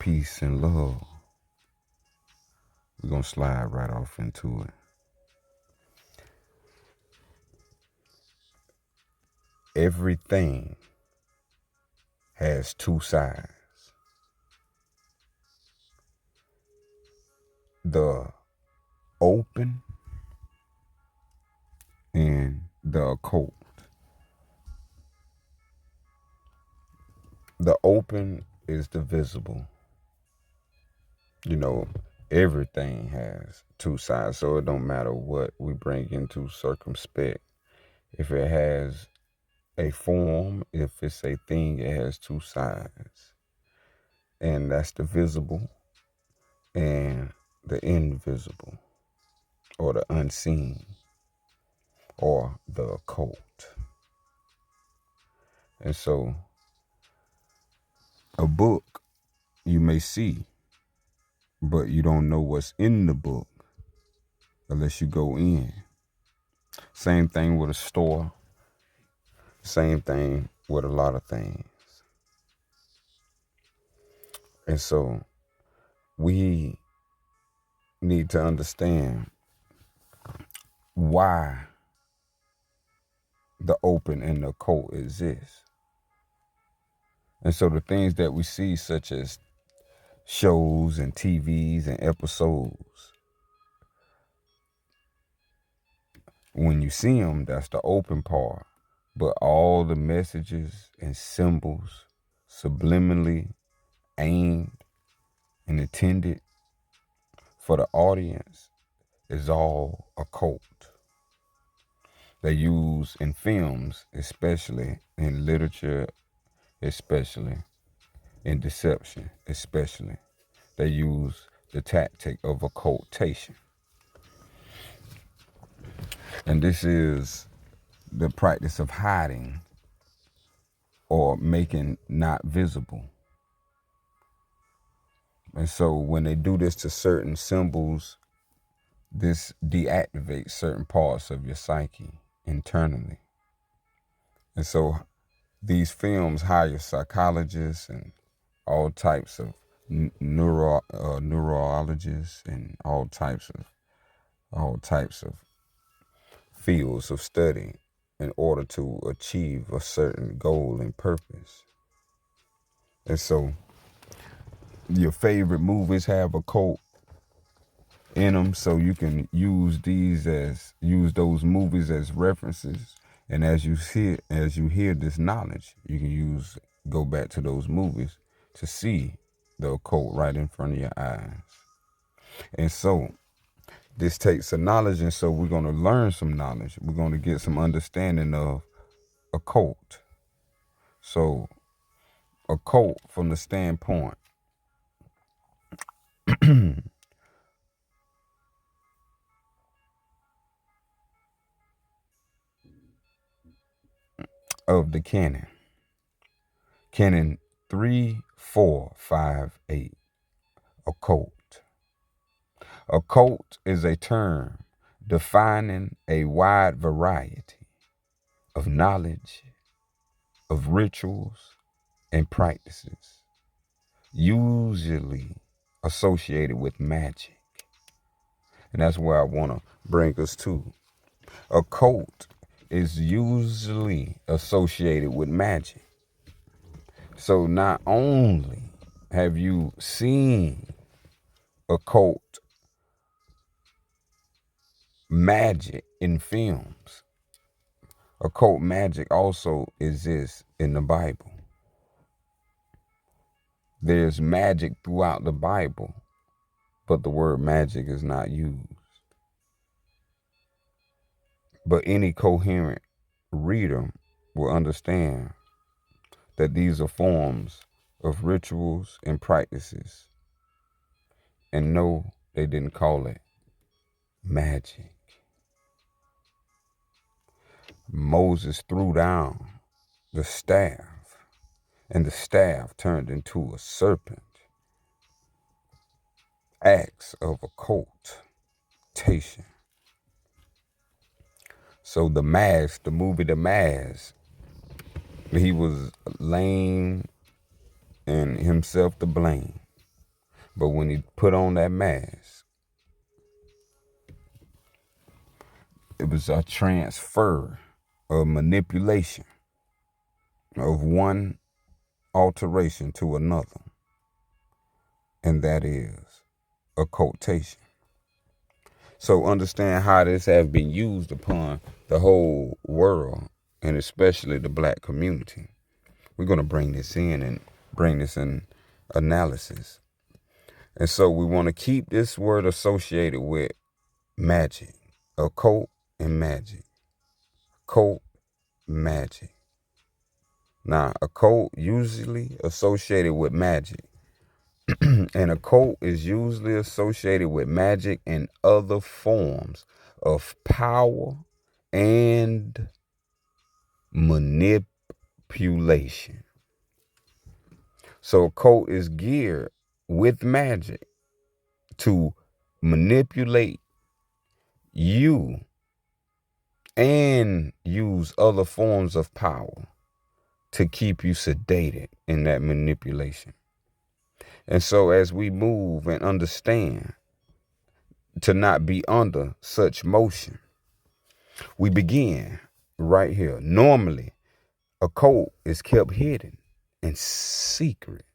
peace, and love. We're going to slide right off into it. Everything has two sides. The open and the occult. The open is the visible. Everything has two sides, so it don't matter what we bring into circumspect. If it has a form, if it's a thing, it has two sides. And that's the visible and the invisible, or the unseen, or the occult. And so a book you may see, but you don't know what's in the book unless you go in. Same thing with a store. Same thing with a lot of things. And so we need to understand why the open and the occult exist. And so the things that we see, such as shows and TVs and episodes, when you see them, that's the open part. But all the messages and symbols subliminally aimed and intended for the audience is all occult. They use in films, especially in literature, especially in deception, especially. They use the tactic of occultation. And this is the practice of hiding or making not visible. And so when they do this to certain symbols, this deactivates certain parts of your psyche internally. And so these films hire psychologists and all types of neurologists and all types of fields of study in order to achieve a certain goal and purpose. And so your favorite movies have occult in them, so you can use those movies as references. And as you hear this knowledge, you can go back to those movies to see the occult right in front of your eyes. And so this takes a knowledge, and so we're going to learn some knowledge. We're going to get some understanding of occult. So occult from the standpoint of the canon. Canon 3458, occult. Occult is a term defining a wide variety of knowledge, of rituals, and practices, usually associated with magic. And that's where I want to bring us to. Occult is usually associated with magic. So not only have you seen occult magic in films, occult magic also exists in the Bible. There's magic throughout the Bible, but the word magic is not used. But any coherent reader will understand that these are forms of rituals and practices. And no, they didn't call it magic. Moses threw down the staff, and the staff turned into a serpent. Acts of occultation. So the movie The Mask, he was lame and himself to blame. But when he put on that mask, it was a transfer, a manipulation of one alteration to another, and that is occultation. So understand how this has been used upon the whole world, and especially the black community. We're going to bring this in and bring this in analysis. And so we want to keep this word associated with magic, occult and magic, occult, magic. Now, occult usually associated with magic, and occult is usually associated with magic and other forms of power and manipulation. So occult is geared with magic to manipulate you and use other forms of power to keep you sedated in that manipulation. And so as we move and understand to not be under such motion, we begin right here. Normally, a code is kept hidden and secret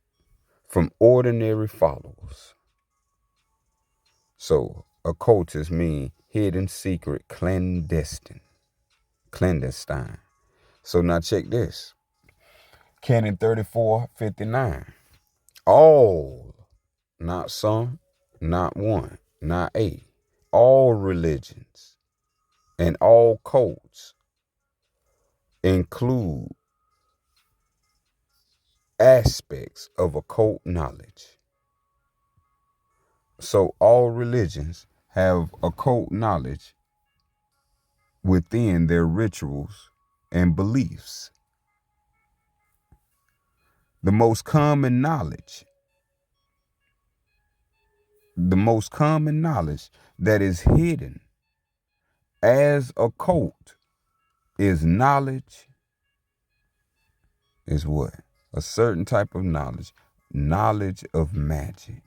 from ordinary followers. So occultists mean hidden, secret, clandestine. So now check this. Canon 34:59. All, not some, not one, not a, all religions and all cults include aspects of occult knowledge. So all religions have occult knowledge within their rituals and beliefs. The most common knowledge that is hidden as occult is knowledge, is what? A certain type of knowledge of magic.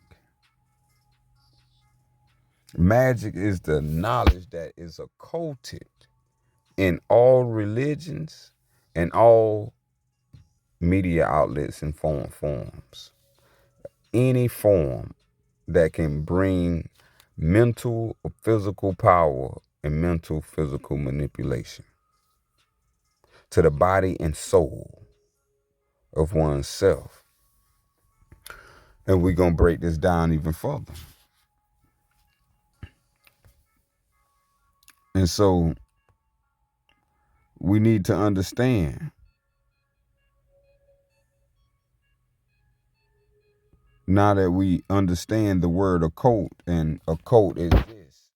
Magic is the knowledge that is occulted in all religions and all media outlets and forms. Any form that can bring mental or physical power and mental physical manipulation to the body and soul of oneself. And we're going to break this down even further. And so we need to understand now that we understand the word occult, and occult exists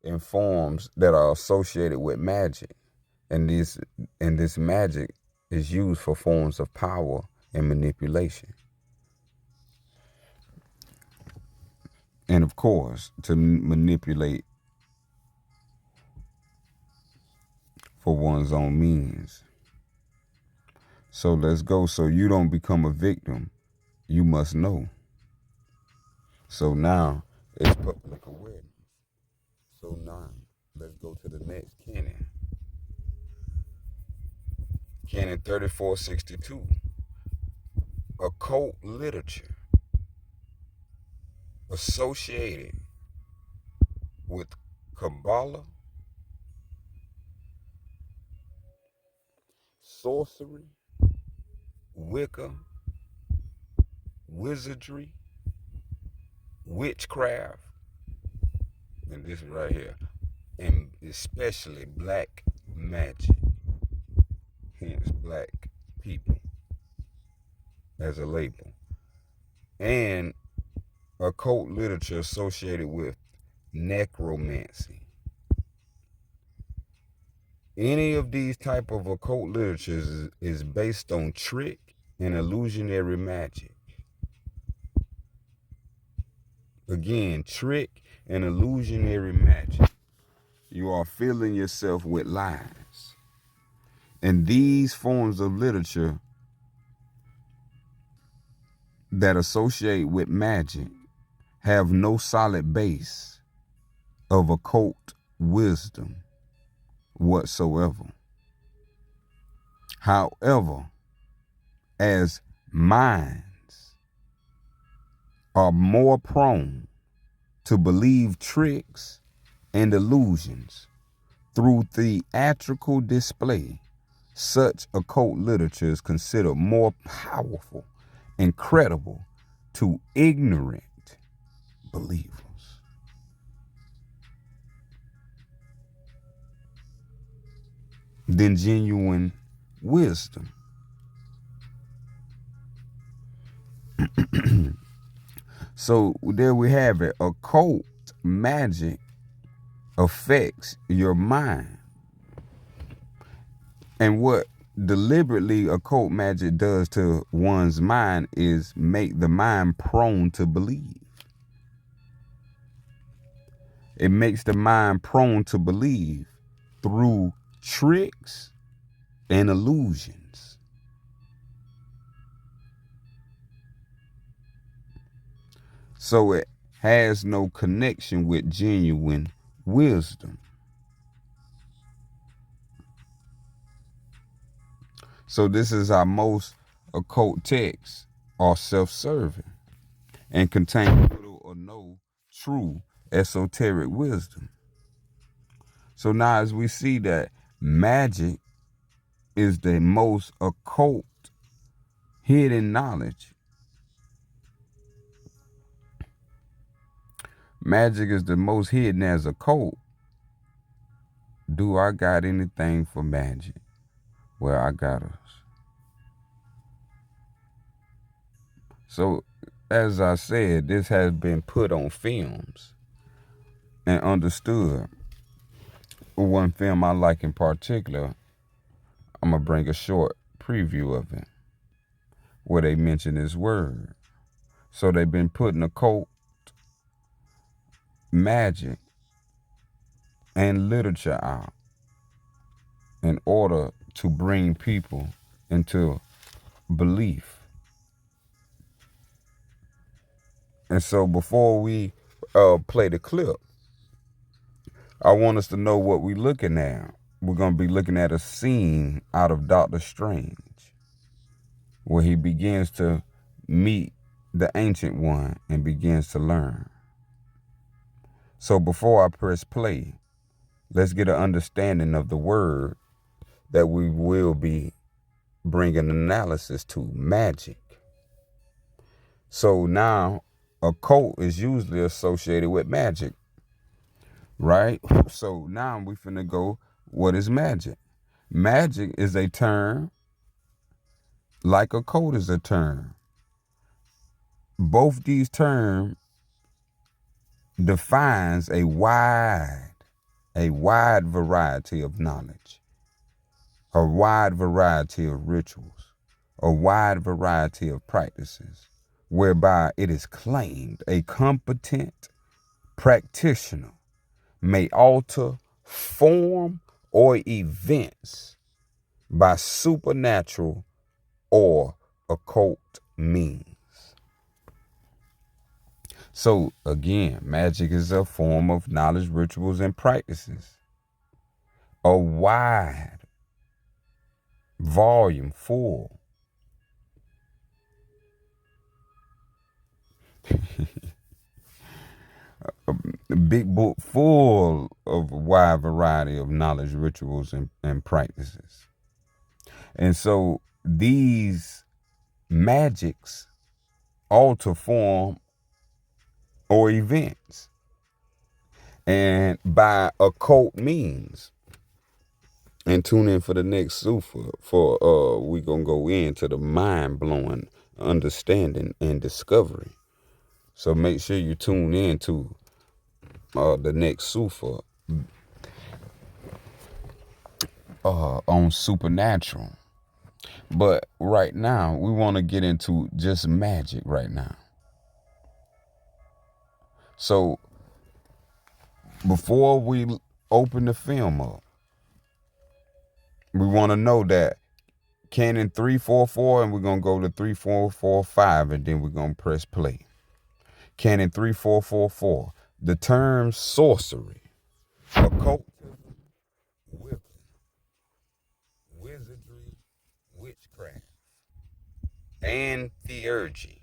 in forms that are associated with magic, and this magic is used for forms of power and manipulation, and of course to manipulate for one's own means. So let's go. So you don't become a victim, you must know. So now it's public awareness. So now let's go to the next canon. Canon 3462. Occult literature associated with Kabbalah, sorcery, Wicca, wizardry, witchcraft, and this right here, and especially black magic, hence black people as a label, and occult literature associated with necromancy. Any of these type of occult literatures is based on trick and illusionary magic. Again, trick and illusionary magic. You are filling yourself with lies. And these forms of literature that associate with magic have no solid base of occult wisdom whatsoever. However, as minds are more prone to believe tricks and illusions through theatrical display, such occult literature is considered more powerful and credible to ignorant believers. Than genuine wisdom. So there we have it. Occult magic affects your mind. And what deliberately occult magic does to one's mind is make the mind prone to believe. It makes the mind prone to believe through tricks and illusions. So it has no connection with genuine wisdom. So this is how most occult texts are self-serving and contain little or no true esoteric wisdom. So now as we see that magic is the most occult hidden knowledge. Magic is the most hidden as occult. Do I got anything for magic? Well, I got us. So as I said, this has been put on films and understood. One film I like in particular, I'm going to bring a short preview of it where they mention this word. So they've been putting occult magic and literature out in order to bring people into belief. And so before we play the clip, I want us to know what we're looking at. We're going to be looking at a scene out of Doctor Strange where he begins to meet the Ancient One and begins to learn. So before I press play, let's get an understanding of the word that we will be bringing analysis to, magic. So now, occult is usually associated with magic, right? So now we finna go, what is magic? Magic is a term, like occult is a term. Both these terms defines a wide variety of knowledge, a wide variety of rituals, a wide variety of practices, whereby it is claimed a competent practitioner may alter form or events by supernatural or occult means. So again, magic is a form of knowledge, rituals, and practices. A wide volume full. A big book full of a wide variety of knowledge, rituals, and practices. And so these magics alter form or events. And by occult means. And tune in for the next Sufa for we gonna go into the mind-blowing understanding and discovery. So make sure you tune in to the next Sufa on supernatural. But right now, we want to get into just magic right now. So before we open the film up, we want to know that Canon 344, and we're going to go to 3445, and then we're going to press play. Canon 3444. The term sorcery, occultism, wizardry, witchcraft, and theurgy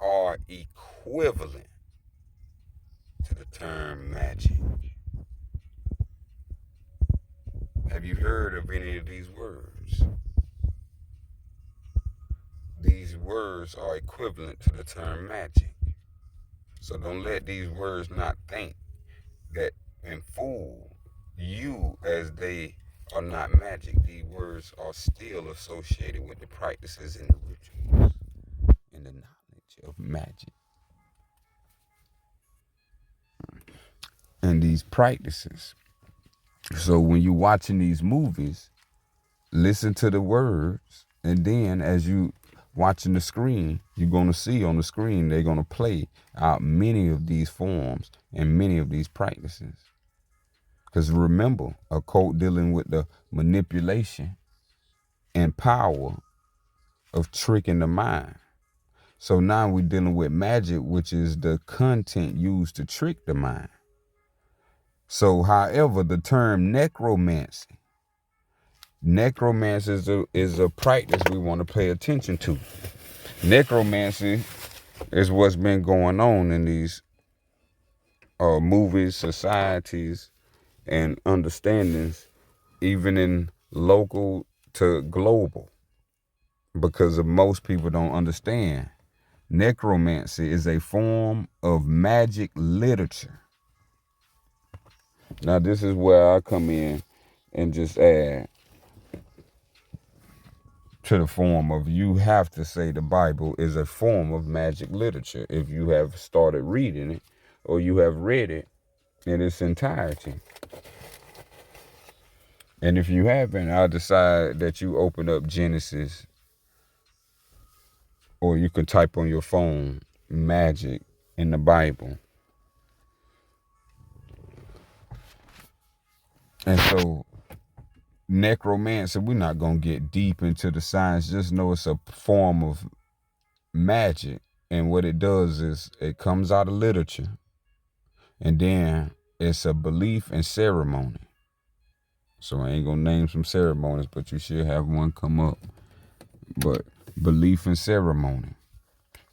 are equivalent to the term magic. Have you heard of any of these words? These words are equivalent to the term magic. So don't let these words not think that and fool you as they are not magic. These words are still associated with the practices and the rituals and the knowledge of magic. And these practices. So when you're watching these movies, listen to the words, and then as you watching the screen, you're going to see on the screen they're going to play out many of these forms and many of these practices. Because remember, occult dealing with the manipulation and power of tricking the mind. So now we're dealing with magic, which is the content used to trick the mind. So however, the term necromancy is a practice we want to pay attention to. Necromancy is what's been going on in these movies, societies, and understandings, even in local to global, because most people don't understand. Necromancy is a form of magic literature. Now, this is where I come in and just add to the form of, you have to say the Bible is a form of magic literature if you have started reading it or you have read it in its entirety. And if you haven't, I'll decide that you open up Genesis, or you can type on your phone magic in the Bible. And so necromancy, we're not going to get deep into the science. Just know it's a form of magic. And what it does is it comes out of literature. And then it's a belief and ceremony. So I ain't going to name some ceremonies, but you should have one come up. But belief and ceremony.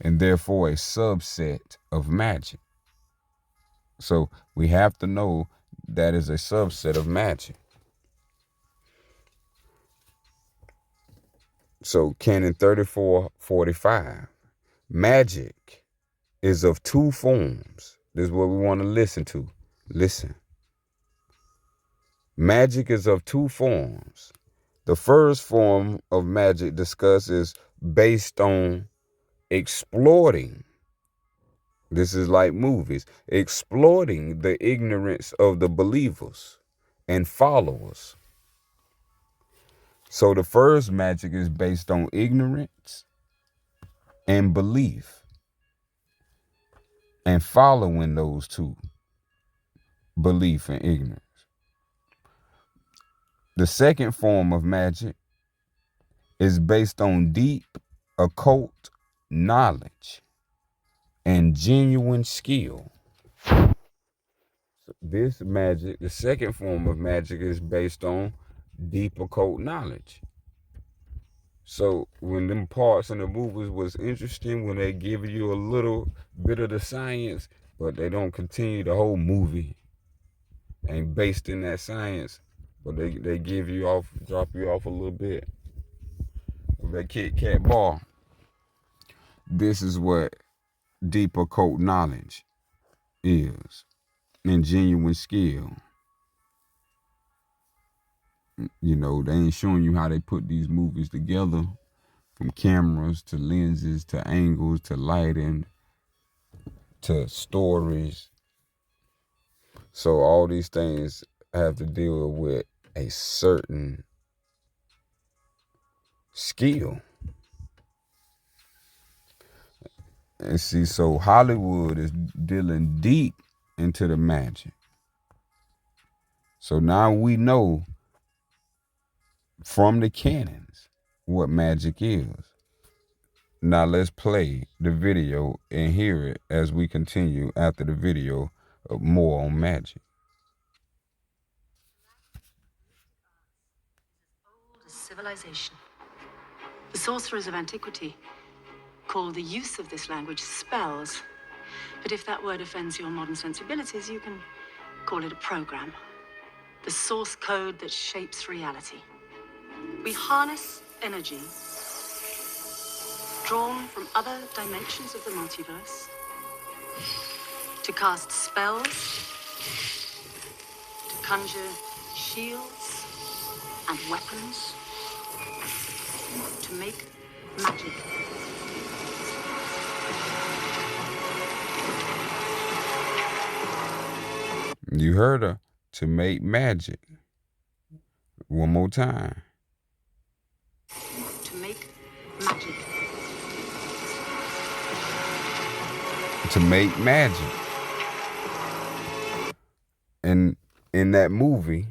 And therefore a subset of magic. So we have to know that is a subset of magic. So Canon 3445, magic is of two forms. This is what we want to listen to. Listen. Magic is of two forms. The first form of magic discussed is based on exploiting. This is like movies, exploiting the ignorance of the believers and followers. So the first magic is based on ignorance and belief, and following those two, belief and ignorance. The second form of magic is based on deep occult knowledge and genuine skill. This magic, the second form of magic, is based on deep occult knowledge. So when them parts in the movies was interesting, when they give you a little bit of the science, but they don't continue the whole movie ain't based in that science, but they give you off, drop you off a little bit of that Kit Kat bar. This is what deep occult knowledge is, and genuine skill. You know, they ain't showing you how they put these movies together, from cameras to lenses to angles to lighting to stories. So all these things have to deal with a certain skill. And see, so Hollywood is dealing deep into the magic. So now we know from the canons what magic is. Now let's play the video and hear it as we continue after the video more on magic. Old as civilization. The sorcerers of antiquity called the use of this language spells. But if that word offends your modern sensibilities, you can call it a program. The source code that shapes reality. We harness energy drawn from other dimensions of the multiverse to cast spells, to conjure shields and weapons, to make magic. You heard her. To make magic. One more time. To make magic. To make magic. And in that movie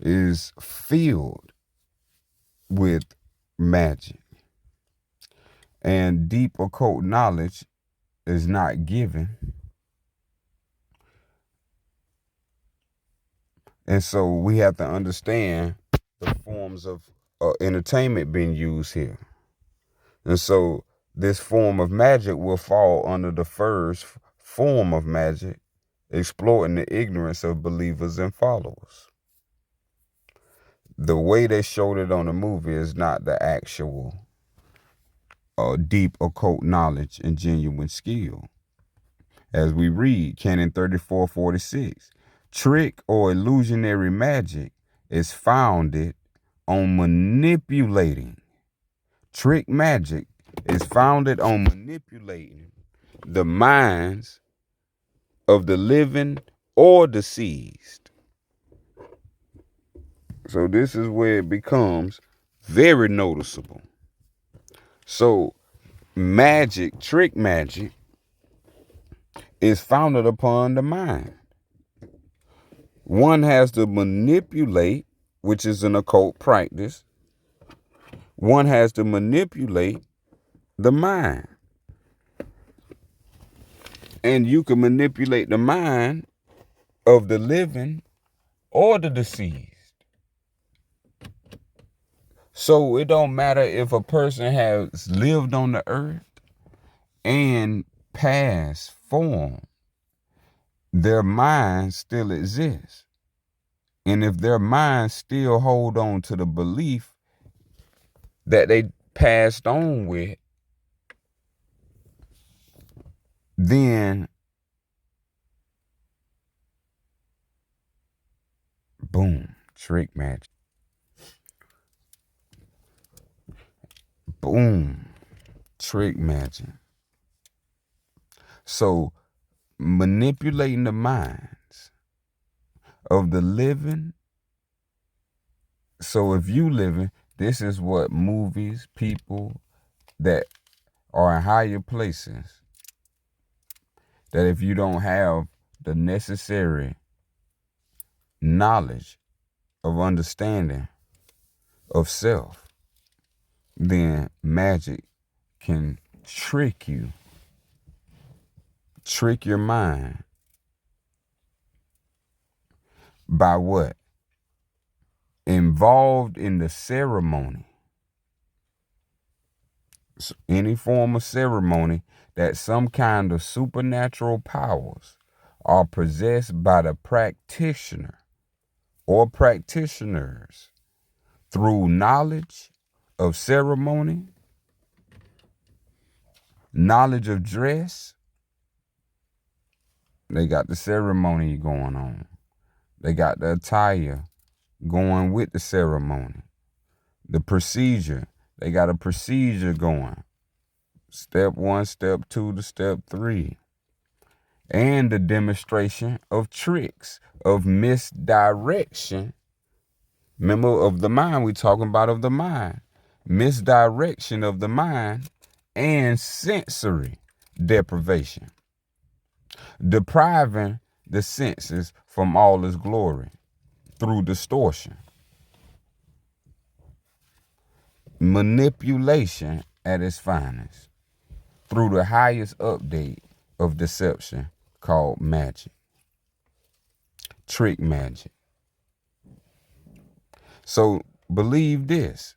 is filled with magic. And deep occult knowledge is not given. And so we have to understand the forms of entertainment being used here. And so this form of magic will fall under the first form of magic, exploiting the ignorance of believers and followers. The way they showed it on the movie is not the actual deep occult knowledge and genuine skill. As we read, Canon 3446, trick or illusionary magic is founded on manipulating. Trick magic is founded on manipulating the minds of the living or deceased. So this is where it becomes very noticeable. So magic, trick magic, is founded upon the mind. One has to manipulate, which is an occult practice. One has to manipulate the mind. And you can manipulate the mind of the living or the deceased. So it don't matter if a person has lived on the earth and past form, their mind still exists. And if their mind still hold on to the belief that they passed on with, then boom, trick magic. Boom, trick magic. So manipulating the minds of the living. So if you living, this is what movies, people that are in higher places, that if you don't have the necessary knowledge of understanding of self, then magic can trick you, trick your mind by what? Involved in the ceremony. So any form of ceremony that some kind of supernatural powers are possessed by the practitioner or practitioners through knowledge of ceremony, knowledge of dress. They got the ceremony going on. They got the attire going with the ceremony. The procedure, they got a procedure going. Step 1, step 2 to step 3. And the demonstration of tricks, of misdirection. Remember, of the mind, we're talking about of the mind. Misdirection of the mind and sensory deprivation. Depriving the senses from all its glory through distortion, manipulation, at its finest through the highest update of deception called magic, trick magic. So believe this,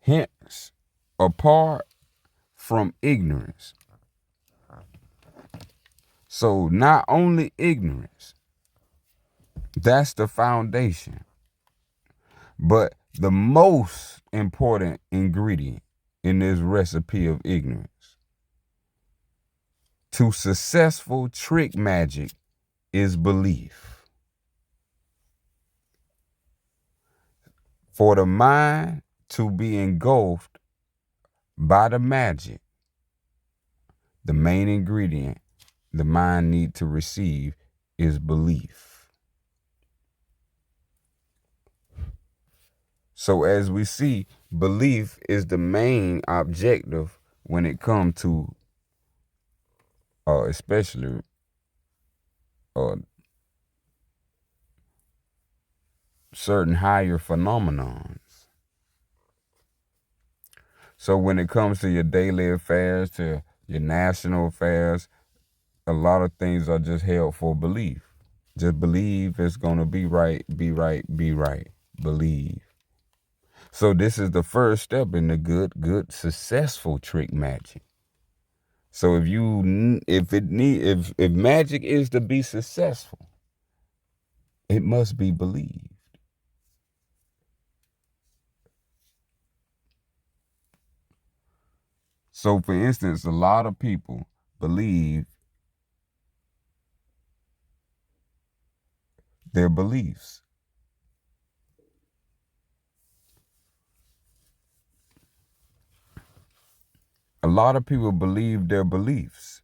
hence, apart from ignorance. So not only ignorance, that's the foundation, but the most important ingredient in this recipe of ignorance to successful trick magic is belief. For the mind to be engulfed by the magic, the main ingredient the mind need to receive is belief. So as we see, belief is the main objective when it comes to especially certain higher phenomenons. So when it comes to your daily affairs, to your national affairs, a lot of things are just held for belief. Just believe it's going to be right, be right, be right. Believe. So this is the first step in the good, successful trick magic. So if magic is to be successful, it must be believed. So for instance, a lot of people believe their beliefs. A lot of people believe their beliefs.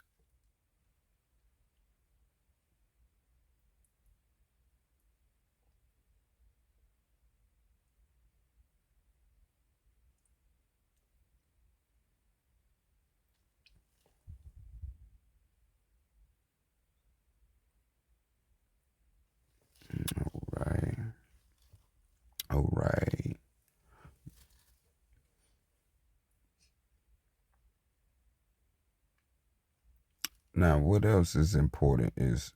All right. Now, what else is important is,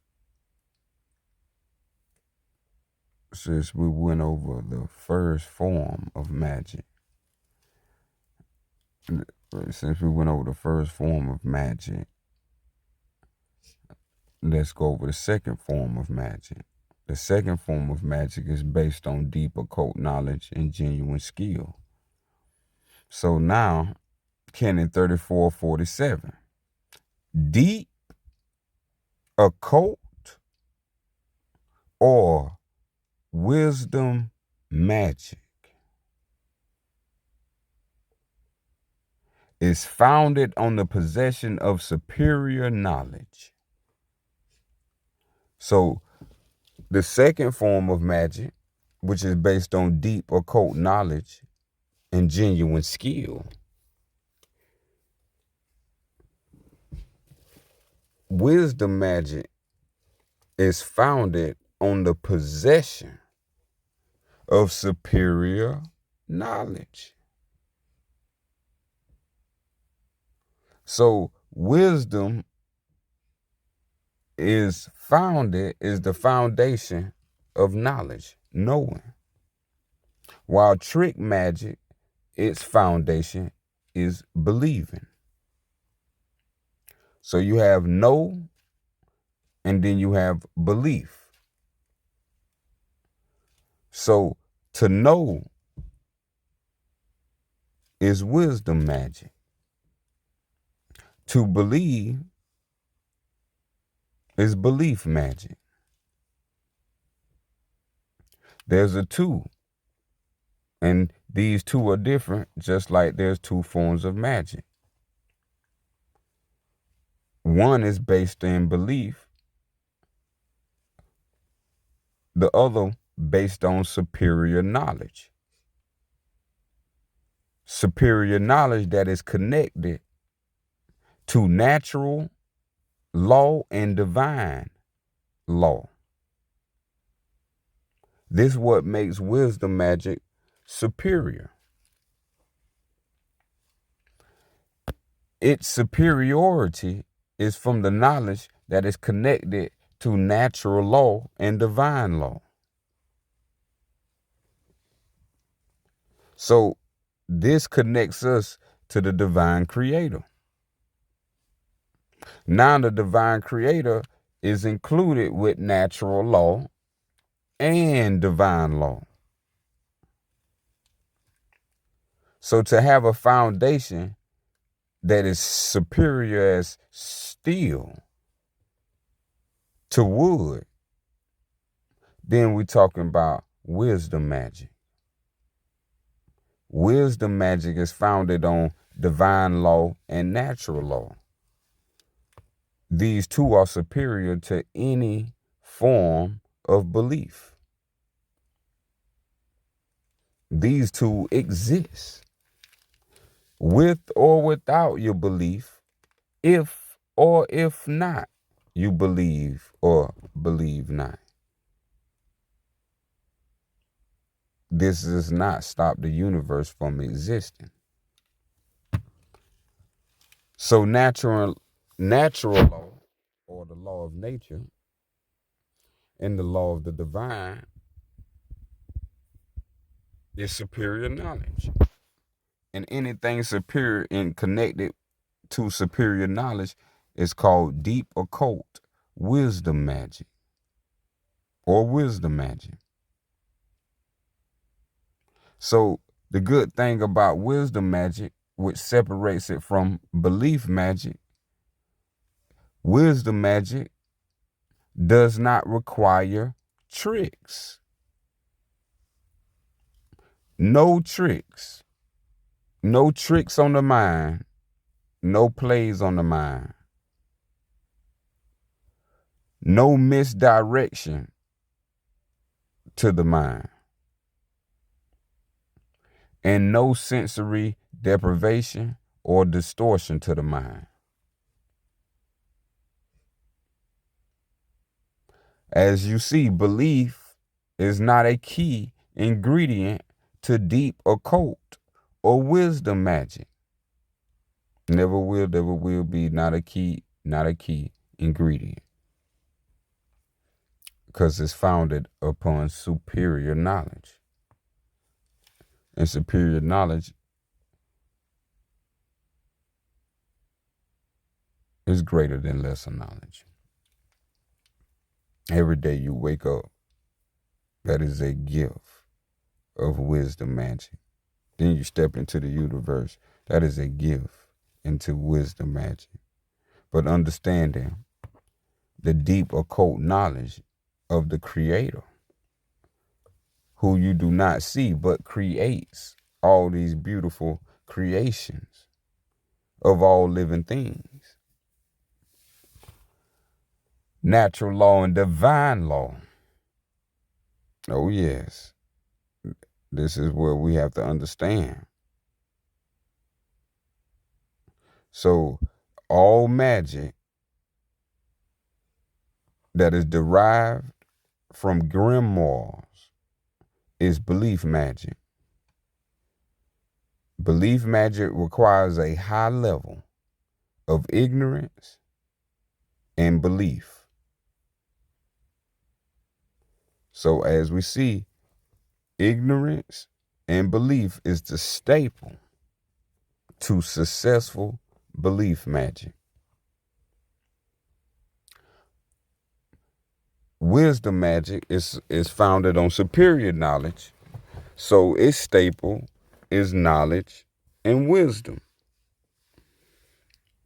since we went over the first form of magic, let's go over the second form of magic. The second form of magic is based on deep occult knowledge and genuine skill. So now, Canon 3447, deep occult or wisdom magic is founded on the possession of superior knowledge. So the second form of magic, which is based on deep occult knowledge and genuine skill, wisdom magic is founded on the possession of superior knowledge. So wisdom is the foundation of knowledge, knowing. While trick magic, its foundation is believing. So you have know, and then you have belief. So to know is wisdom magic. To believe is belief magic. There's a two, and these two are different, just like there's two forms of magic. One is based in belief, the other based on superior knowledge. Superior knowledge that is connected to natural law and divine law. This is what makes wisdom magic superior. its superiority is from the knowledge that is connected to natural law and divine law. So this connects us to the divine creator. Now the divine creator is included with natural law and divine law. So to have a foundation that is superior as steel to wood, then we're talking about wisdom magic. Wisdom magic is founded on divine law and natural law. These two are superior to any form of belief. These two exist with or without your belief, if or if not you believe or believe not. This does not stop the universe from existing. So natural law, or the law of nature, and the law of the divine is superior knowledge. And anything superior and connected to superior knowledge is called deep occult wisdom magic or wisdom magic. So the good thing about wisdom magic, which separates it from belief magic, wisdom magic does not require tricks. No tricks. No tricks on the mind. No plays on the mind. No misdirection to the mind. And no sensory deprivation or distortion to the mind. As you see, belief is not a key ingredient to deep occult or wisdom magic. Never will be not a key ingredient. Because it's founded upon superior knowledge. And superior knowledge is greater than lesser knowledge. Every day you wake up, that is a gift of wisdom magic. Then you step into the universe, that is a gift into wisdom magic. But understanding the deep occult knowledge of the Creator, who you do not see but creates all these beautiful creations of all living things. Natural law and divine law. Oh yes, this is where we have to understand. So all magic that is derived from grimoires is belief magic. Belief magic requires a high level of ignorance and belief. So as we see, ignorance and belief is the staple to successful belief magic. Wisdom magic is founded on superior knowledge, so its staple is knowledge and wisdom.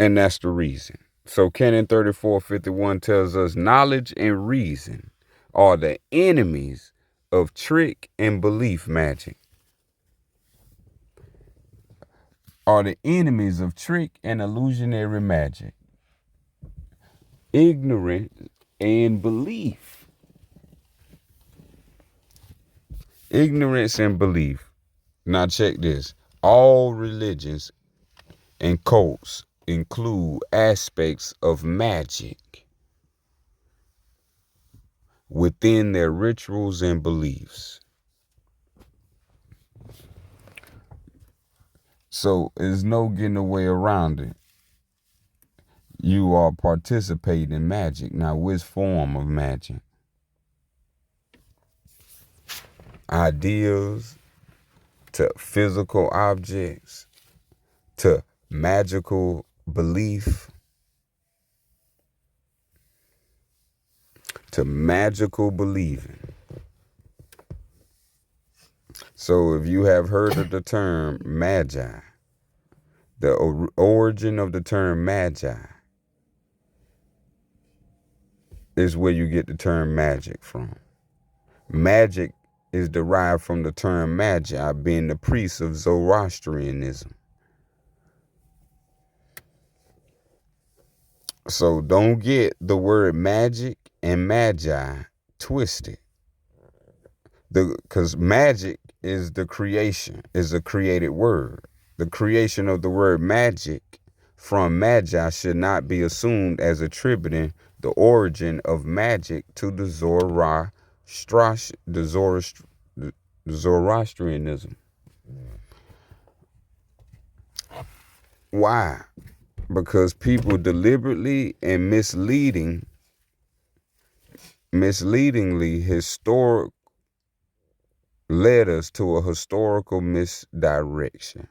And that's the reason. So Canon 3451 tells us knowledge and reason are the enemies of trick and belief magic. Are the enemies of trick and illusionary magic. Ignorance and belief. Ignorance and belief. Now check this. All religions and cults include aspects of magic within their rituals and beliefs. So there's no getting away around it. You are participating in magic. Now, which form of magic? Ideas to physical objects to magical belief to magical believing. So if you have heard of the term magi, the origin of the term magi is where you get the term magic from. Magic is derived from the term magi, being the priests of Zoroastrianism. So don't get the word magic and magi twisted. Because magic is the creation, is a created word. The creation of the word magic from magi should not be assumed as attributing the origin of magic to the Zoroastrianism. Why? Because people deliberately and misleadingly led us to a historical misdirection.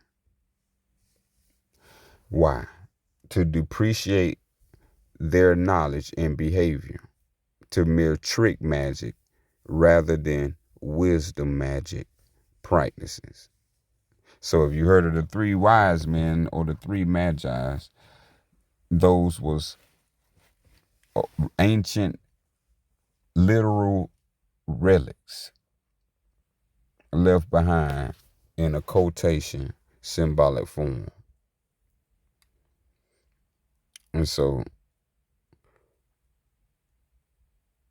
Why? To depreciate their knowledge and behavior to mere trick magic rather than wisdom magic practices. So if you heard of the three wise men or the three magi's, those was ancient literal relics left behind in a quotation symbolic form. And so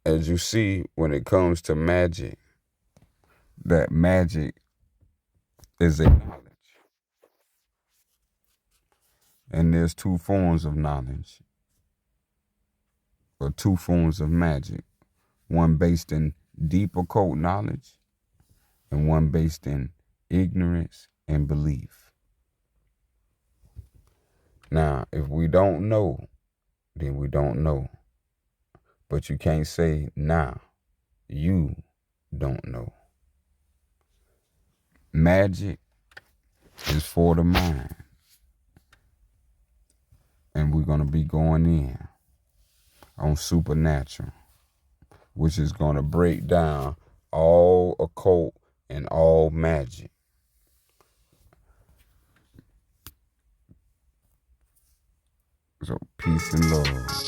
as you see, when it comes to magic, that magic is a knowledge. And there's two forms of knowledge, or two forms of magic. One based in deep occult knowledge, and one based in ignorance and belief. Now, if we don't know, then we don't know. But you can't say, nah, you don't know. Magic is for the mind. And we're going to be going in on supernatural, which is going to break down all occult and all magic. So peace and love.